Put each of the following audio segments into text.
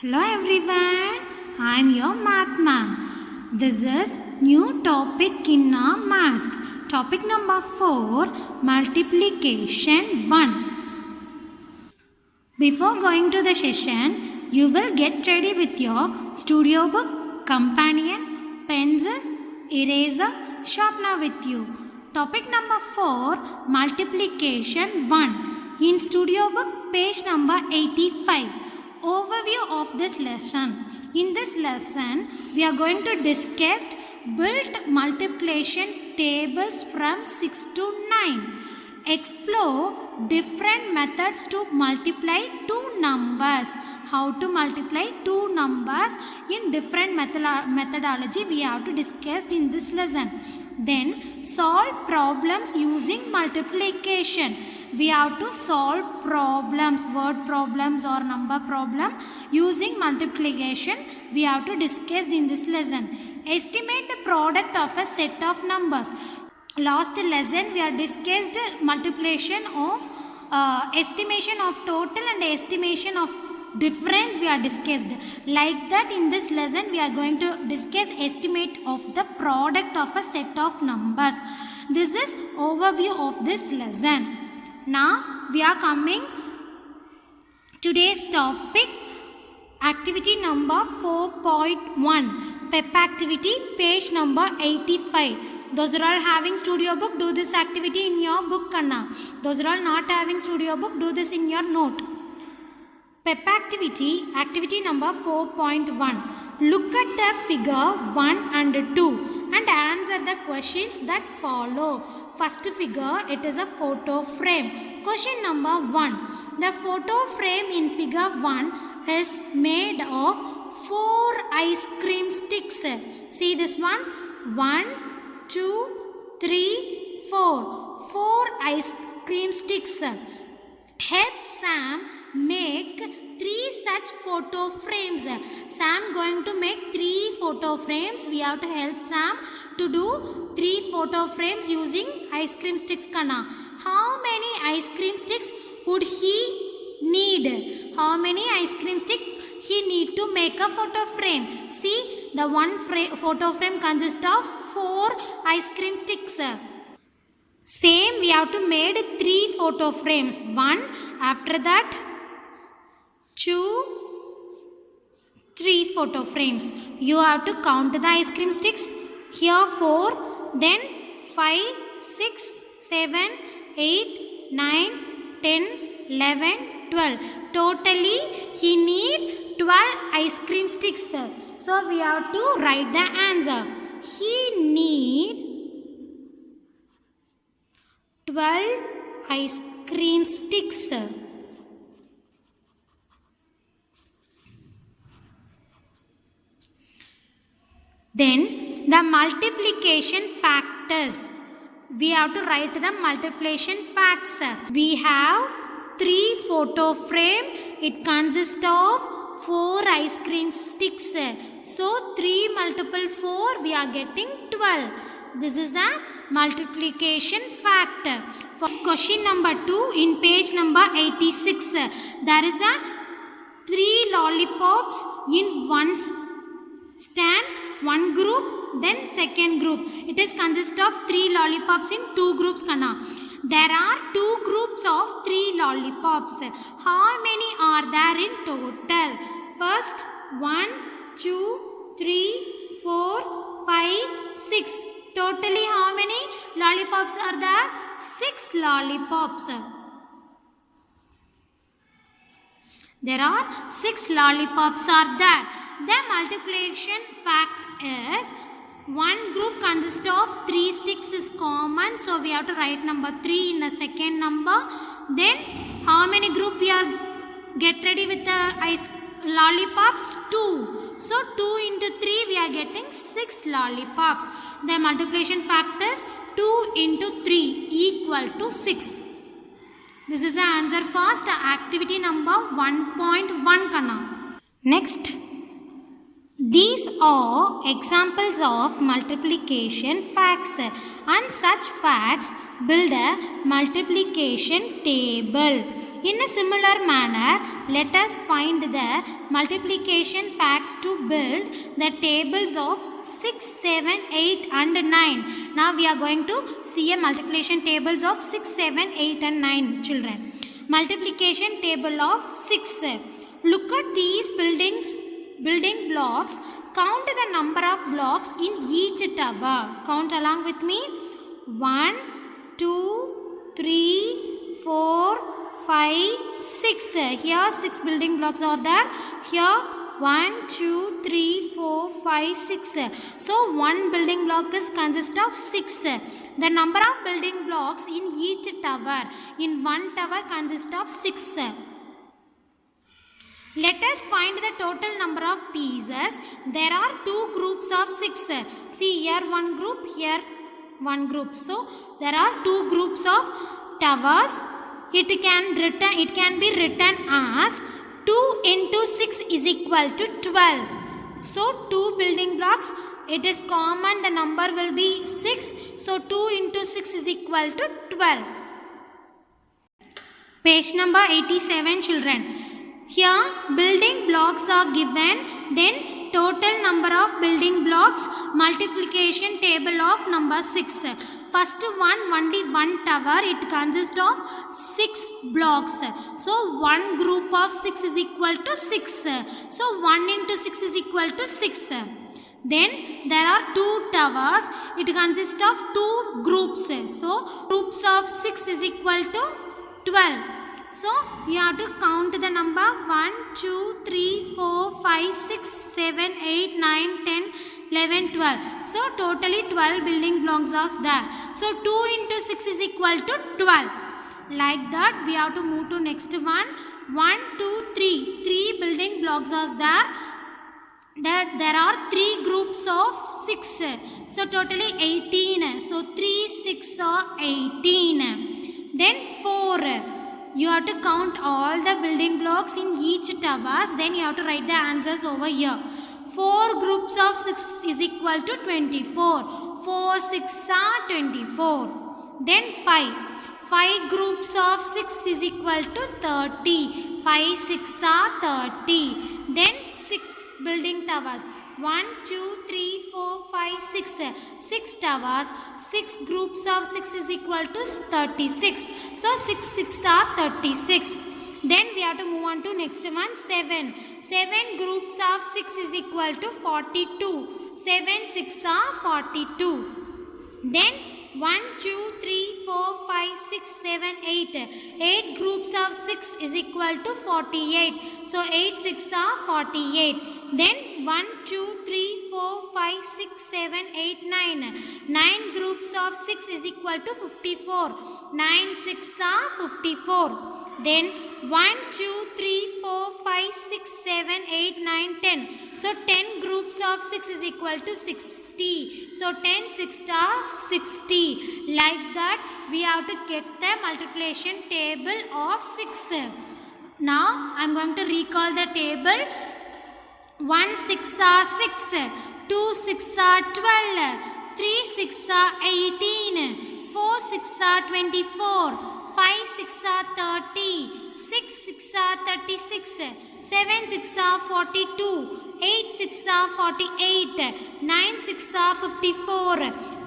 Hello everyone, I am your math ma'am. This is new topic in our math. Topic number 4, multiplication 1. Before going to the session, you will get ready with your studio book, companion, pencil, eraser, sharpener with you. Topic number 4, multiplication 1. In studio book, page number 85. Overview of this lesson. In this lesson, we are going to discuss build multiplication tables from 6 to 9. Explore different methods to multiply two numbers. How to multiply two numbers in different methodology we have to discuss in this lesson. Then solve problems using multiplication. We have to solve problems, word problems or number problem using multiplication. We have to discuss in this lesson. Estimate the product of a set of numbers. Last lesson we have discussed multiplication of estimation of total and estimation of difference we are discussed. Like that in this lesson we are going to discuss estimate of the product of a set of numbers. This is overview of this lesson. Now we are coming today's topic, activity number 4.1, PEP activity, page number 85. Those are all having studio book, do this activity in your book, Kanna. Those are all not having studio book, do this in your note. PEP activity, activity number 4.1. Look at the figure 1 and 2 and answer the questions that follow. First figure, it is a photo frame. Question number 1. The photo frame in figure 1 is made of 4 ice cream sticks. See this one? 1, 2, 3, 4. 4 ice cream sticks. Help Sam make 3 such photo frames. Sam going to make 3 photo frames. We have to help Sam to do 3 photo frames using ice cream sticks. Kana. How many ice cream sticks would he need? How many ice cream sticks he need to make a photo frame? See, the one photo frame consists of 4 ice cream sticks. Same, we have to make 3 photo frames. 1, after that 2, 3 photo frames. You have to count the ice cream sticks. Here 4, then 5, 6, 7, 8, 9, 10, 11, 12. Totally he need 12 ice cream sticks. So we have to write the answer. He need 12 ice cream sticks. Then the multiplication factors. We have to write the multiplication facts. We have 3 photo frame. It consists of 4 ice cream sticks. So 3 multiple 4 we are getting 12. This is a multiplication fact. For question number 2 in page number 86, there is a 3 lollipops in one stand, one group, then second group. It is consist of 3 lollipops in 2 groups. Kana. There are 2 groups of 3 lollipops. How many are there in total? First 1, 2, 3, 4, 5, 6. Totally how many lollipops are there? 6 lollipops. There are 6 lollipops are there. The multiplication fact is one group consists of 3 sticks is common. So we have to write number 3 in the second number. Then how many group we are get ready with the ice lollipops? 2. So 2 into 3 we are getting 6 lollipops. The multiplication fact is 2 into 3 equal to 6. This is the answer for activity number 1.1. Kana. Next. These are examples of multiplication facts, and such facts build a multiplication table. In a similar manner, let us find the multiplication facts to build the tables of 6, 7, 8 and 9. Now we are going to see a multiplication tables of 6, 7, 8 and 9 children. Multiplication table of 6. Look at these building blocks. Count the number of blocks in each tower. Count along with me. 1, 2, 3, 4, 5, 6. Here 6 building blocks are there. Here 1, 2, 3, 4, 5, 6. So one building block is consist of 6. The number of building blocks in each tower. In one tower consists of 6. Let us find the total number of pieces. There are 2 groups of 6. See here one group, here one group. So there are 2 groups of towers. It can be written as 2 into 6 is equal to 12. So 2 building blocks. It is common, the number will be 6. So 2 into 6 is equal to 12. Page number 87 children. Here building blocks are given, then total number of building blocks, multiplication table of number 6. First one, only one tower, it consists of 6 blocks. So one group of 6 is equal to 6. So 1 into 6 is equal to 6. Then there are 2 towers, it consists of 2 groups. So groups of 6 is equal to 12. So you have to count the number 1, 2, 3, 4, 5, 6, 7, 8, 9, 10, 11, 12. So totally 12 building blocks are there. So 2 into 6 is equal to 12. Like that we have to move to next one. 1, 2, 3. 3 building blocks are there. There are 3 groups of 6. So totally 18. So 3, 6 are 18. Then 4. You have to count all the building blocks in each towers. Then you have to write the answers over here. 4 groups of 6 is equal to 24. 4, 6 are 24. Then 5. 5 groups of 6 is equal to 30. 5, 6 are 30. Then 6 building towers. 1, 2, 3, 4, 5, 6. 6 towers. 6 groups of 6 is equal to 36. So 6, 6 are 36. Then we have to move on to next one. 7. 7 groups of 6 is equal to 42. 7, 6 are 42. Then 1, 2, 3, 4, 5, 6, 7, 8. 8 groups of 6 is equal to 48. So 8, 6 are 48. Then 1, 2, 3, 4, 5, 6, 7, 8, 9. 9 groups of 6 is equal to 54. 9, 6 are 54. Then 1, 2, 3, 4, 5, 6, 7, 8, 9, 10. So 10 groups of 6 is equal to 60. So 10, 6 are 60. Like that we have to get the multiplication table of 6. Now I am going to recall the table. 1, 6 are 6. 2, 6 are 12. 3, 6 are 18. 4, 6 are 24. 5, 6 are 30. 6, 6 are 36. 7, 6 are 42. 8, 6 are 48. 9, 6 are 54.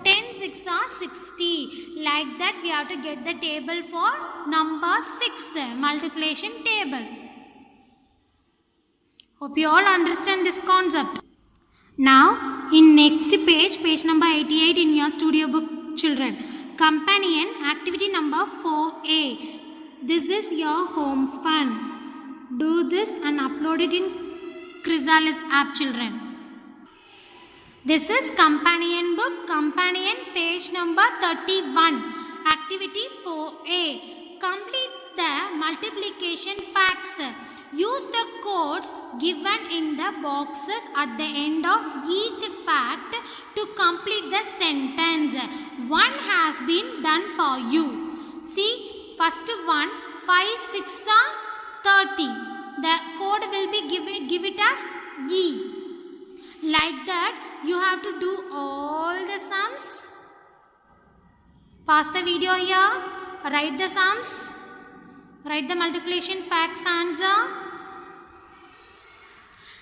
10, 6 are 60. Like that we have to get the table for number 6, multiplication table. Hope you all understand this concept. Now in next page, page number 88 in your studio book children. Companion activity number 4A. This is your home fun. Do this and upload it in Chrysalis app children. This is companion book, companion page number 31. Activity 4A. Complete the multiplication facts. Use the codes given in the boxes at the end of each fact to complete the sentence. One has been done for you. See, first one, 5, 6 are 30. The code will be give it as E. Like that, you have to do all the sums. Pause the video here. Write the sums. Write the multiplication facts answer.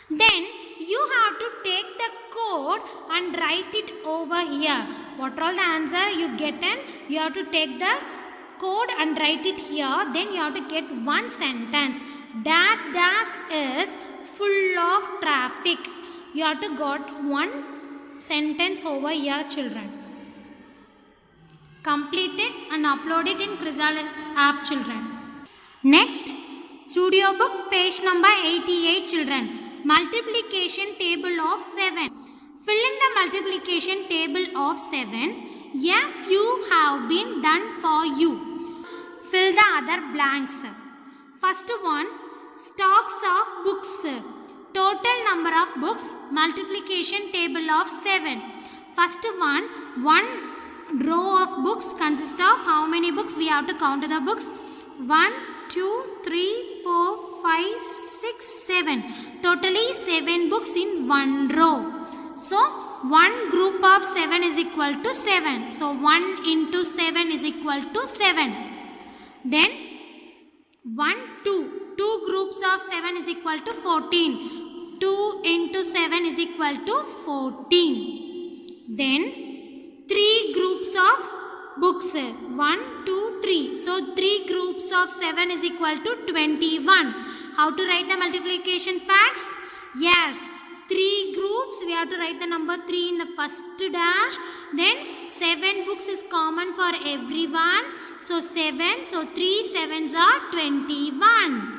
Then you have to take the code and write it over here. What all the answer you get, and you have to take the code and write it here. Then you have to get one sentence. Dash dash is full of traffic. You have to got one sentence over here, children. Complete it and upload it in Chrysalis app, children. Next, studio book page number 88, children. Multiplication table of 7. Fill in the multiplication table of 7. A few have been done for you. Fill the other blanks. First one, stocks of books. Total number of books, multiplication table of 7. First one row of books consists of how many books? We have to count the books. 1, 2, 3, 4, 5, 6, 7. Totally 7 books in one row. So, one group of 7 is equal to 7. So, 1 into 7 is equal to 7. Then, 2 groups of 7 is equal to 14. 2 into 7 is equal to 14. Then, 3 groups of books. 1, 2, 3. So, 3 groups of 7 is equal to 21. How to write the multiplication facts? Yes. 3 groups, we have to write the number 3 in the first dash. Then 7 books is common for everyone. So 7, so 3 sevens are 21.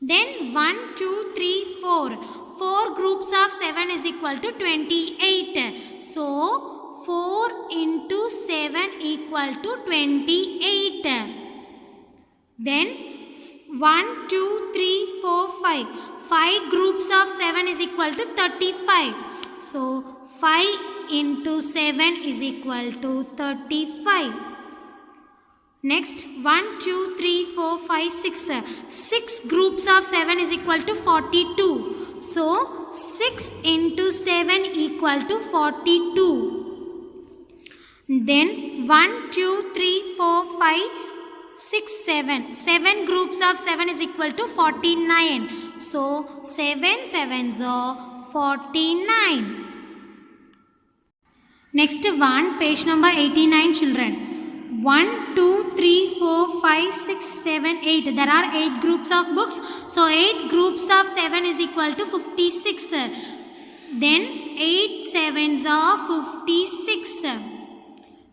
Then 1, 2, 3, 4. 4 groups of 7 is equal to 28. So 4 into 7 equal to 28. Then 1, 2, 3, 4, 5. 5 groups of 7 is equal to 35. So 5 into 7 is equal to 35. Next 1, 2, 3, 4, 5, 6. 6 groups of 7 is equal to 42. So 6 into 7 equal to 42. Then 1, 2, 3, 4, 5, 6, 7. 7 groups of 7 is equal to 49. So 7 sevens are 49. Next one, page number 89, children. 1, 2, 3, 4, 5, 6, 7, 8. There are 8 groups of books. So 8 groups of 7 is equal to 56. Then 8 sevens are 56.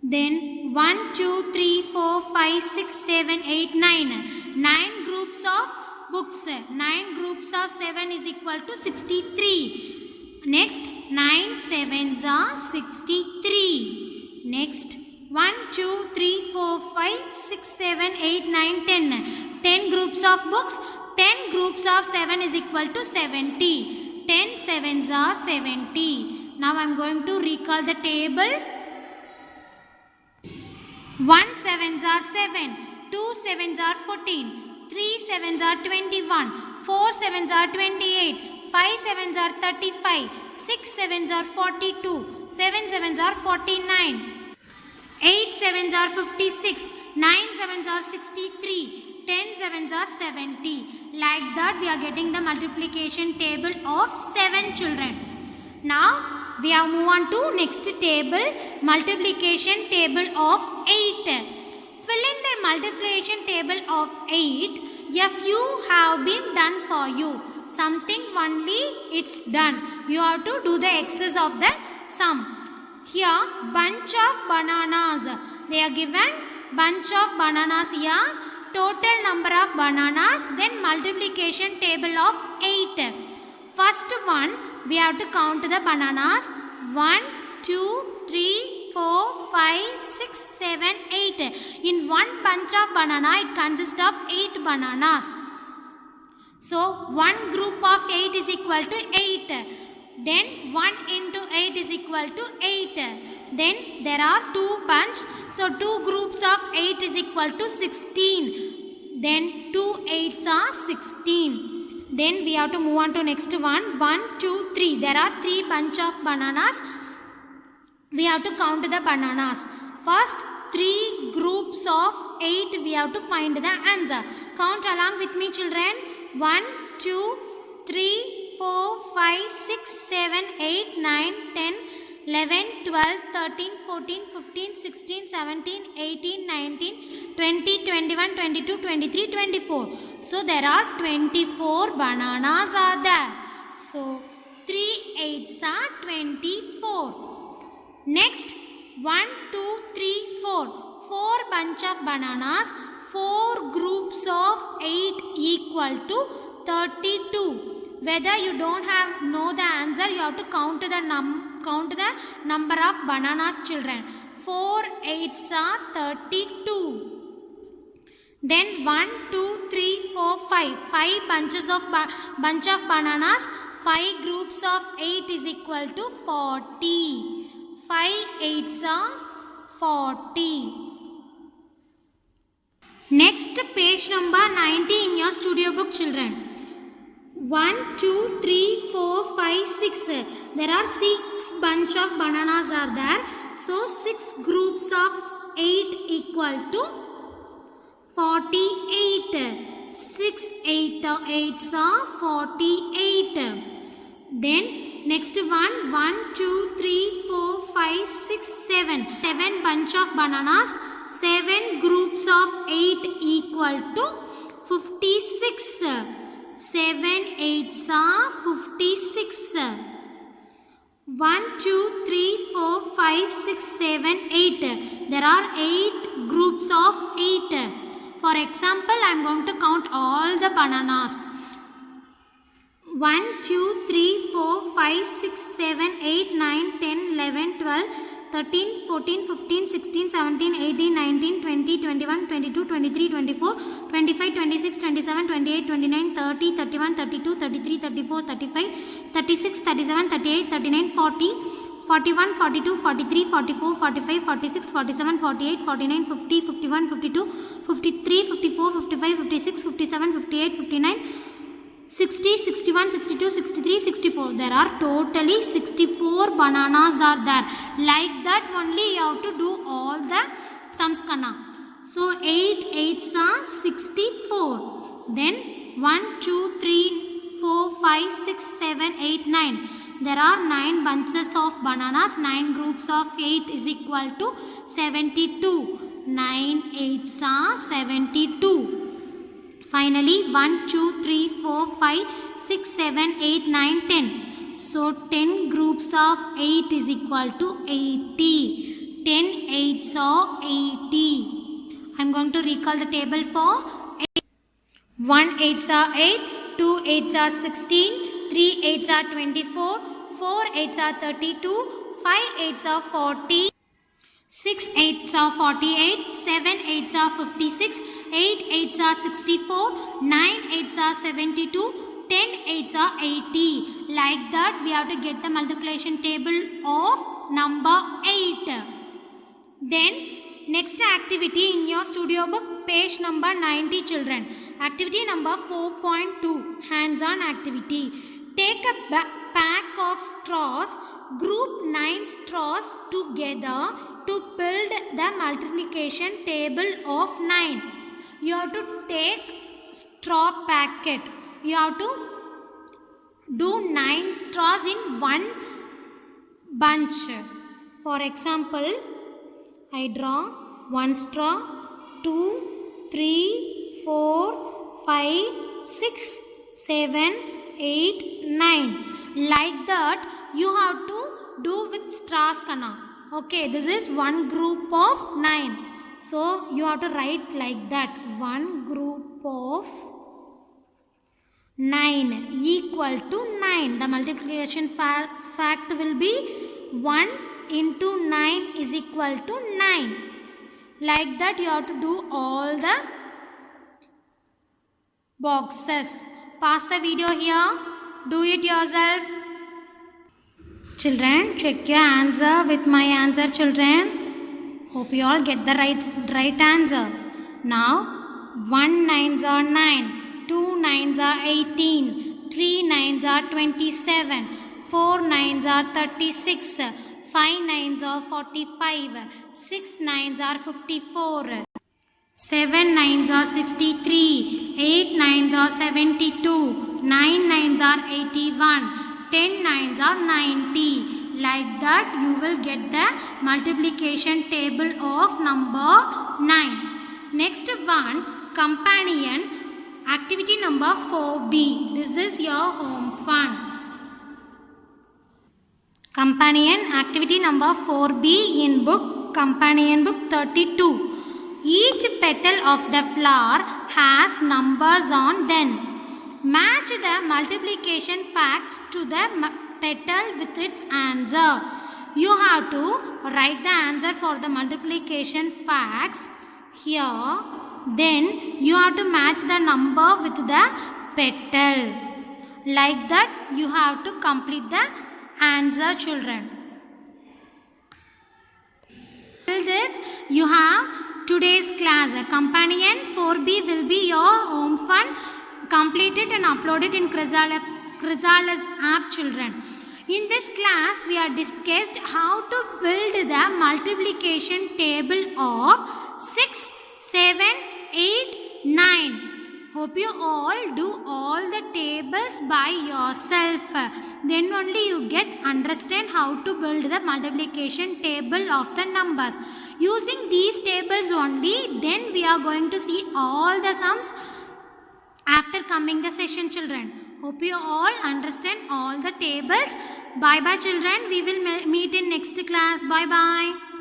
Then 1, 2, 3, 4, 5, 6, 7, 8, 9. 9 groups of books. 9 groups of 7 is equal to 63. Next, 9 sevens are 63. Next, 1, 2, 3, 4, 5, 6, 7, 8, 9, 10. 10 groups of books. 10 groups of 7 is equal to 70. 10 sevens are 70. Now I am going to recall the table. 1 sevens are 7, 2 sevens are 14, 3 sevens are 21, 4 sevens are 28, 5 sevens are 35, 6 sevens are 42, 7 sevens are 49, 8 sevens are 56, 9 sevens are 63, 10 sevens are 70. Like that we are getting the multiplication table of 7 children. Now we have moved on to next table, multiplication table of 8. Fill in the multiplication table of 8. A few have been done for you. Something only it's done. You have to do the excess of the sum. Here bunch of bananas. They are given bunch of bananas here. Total number of bananas. Then multiplication table of 8. First one, we have to count the bananas. 1, 2, 3, 4, 5, 6, 7, 8. In one bunch of banana, it consists of 8 bananas. So, one group of 8 is equal to 8. Then, 1 into 8 is equal to 8. Then, there are 2 bunches. So, 2 groups of 8 is equal to 16. Then, 2 8s are 16. Then we have to move on to next one. 1, 2, 3. There are 3 bunch of bananas. We have to count the bananas. First 3 groups of 8 we have to find the answer. Count along with me, children. 1, 2, 3, 4, 5, 6, 7, 8, 9, 10, 11, 12, 13, 14, 15, 16, 17, 18, 19, 20, 21, 22, 23, 24. So there are 24 bananas are there. So 3 8s are 24. Next 1, 2, 3, 4. 4 bunch of bananas. 4 groups of 8 equal to 32. Whether you don't know the answer, you have to count the number of bananas, children. 4 8s are 32. Then 1, 2, 3, 4, 5. 5 bunches of bunch of bananas. 5 groups of 8 is equal to 40. 5 8s are 40. Next, page number 90 in your studio book, children. 1, 2, 3, 4, 5, 6. There are 6 bunch of bananas are there. So 6 groups of 8 equal to 48. 6 8s are 48. Then next one, 1, 2, 3, 4, 5, 6, 7. 7 bunch of bananas. 7 groups of 8 equal to 56. 7 8s are 56. 1, 2, 3, 4, 5, 6, 7, 8. There are 8 groups of 8. For example, I am going to count all the bananas. 1, 2, 3, 4, 5, 6, 7, 8, 9, 10, 11, 12, 13, 14, 15, 16, 17, 18, 19, 20, 21, 22, 23, 24, 25, 26, 27, 28, 29, 30, 31, 32, 33, 34, 35, 36, 37, 38, 39, 40, 41, 42, 43, 44, 45, 46, 47, 48, 49, 50, 51, 52, 53, 54, 55, 56, 57, 58, 59, 60, 61, 62, 63, 64. There are totally 64 bananas are there. Like that only you have to do all the sums, Kanna. So 8 8s are 64. Then 1, 2, 3, 4, 5, 6, 7, 8, 9. There are 9 bunches of bananas. 9 groups of 8 is equal to 72. 9 8s are 72. Finally, 1, 2, 3, 4, 5, 6, 7, 8, 9, 10. So, 10 groups of 8 is equal to 80. 10 8s are 80. I am going to recall the table for 8. 1 8s are 8, 2 8s are 16, 3 8s are 24, 4 8s are 32, 5 8s are 40. 6 8s are 48, 7 8s are 56, 8 8s are 64, 9 8s are 72, 10 8s are 80. Like that we have to get the multiplication table of number 8. Then next activity in your studio book, page number 90, children. Activity number 4.2, hands-on activity. Take a pack of straws, group 9 straws together to build the multiplication table of 9. You have to take straw packet. You have to do 9 straws in one bunch. For example, I draw 1 straw, 2, 3, 4, 5, 6, 7, 8, 9. Like that you have to do with straws, Kanna. Okay, this is one group of 9. So you have to write like that. One group of 9 equal to 9. The multiplication fact will be 1 into 9 is equal to 9. Like that you have to do all the boxes. Pause the video here. Do it yourself. Children, check your answer with my answer, children. Hope you all get the right answer. Now, 1 9s are 9, 2 9s are 18, 3 9s are 27, 4 9s are 36, 5 9s are 45, 6 nines are 54. 7 nines are 63. 8 nines are 72. 9 nines are 81. 10 nines are 90. Like that you will get the multiplication table of number 9. Next one, companion, activity number 4B. This is your home fun. Companion activity number 4B in book Companion book 32. Each petal of the flower has numbers on them. Match the multiplication facts to the petal with its answer. You have to write the answer for the multiplication facts here. Then you have to match the number with the petal. Like that you have to complete the answer, children. Till this you have today's class. Companion 4B will be your home fun. Complete it and upload it in Chrysalis app, children. In this class we are discussed how to build the multiplication table of 6, 7, 8, 9. Hope you all do all the tables by yourself. Then only you get understand how to build the multiplication table of the numbers. Using these tables only, then we are going to see all the sums after coming the session, children. Hope you all understand all the tables. Bye bye, children. We will meet in next class. Bye bye.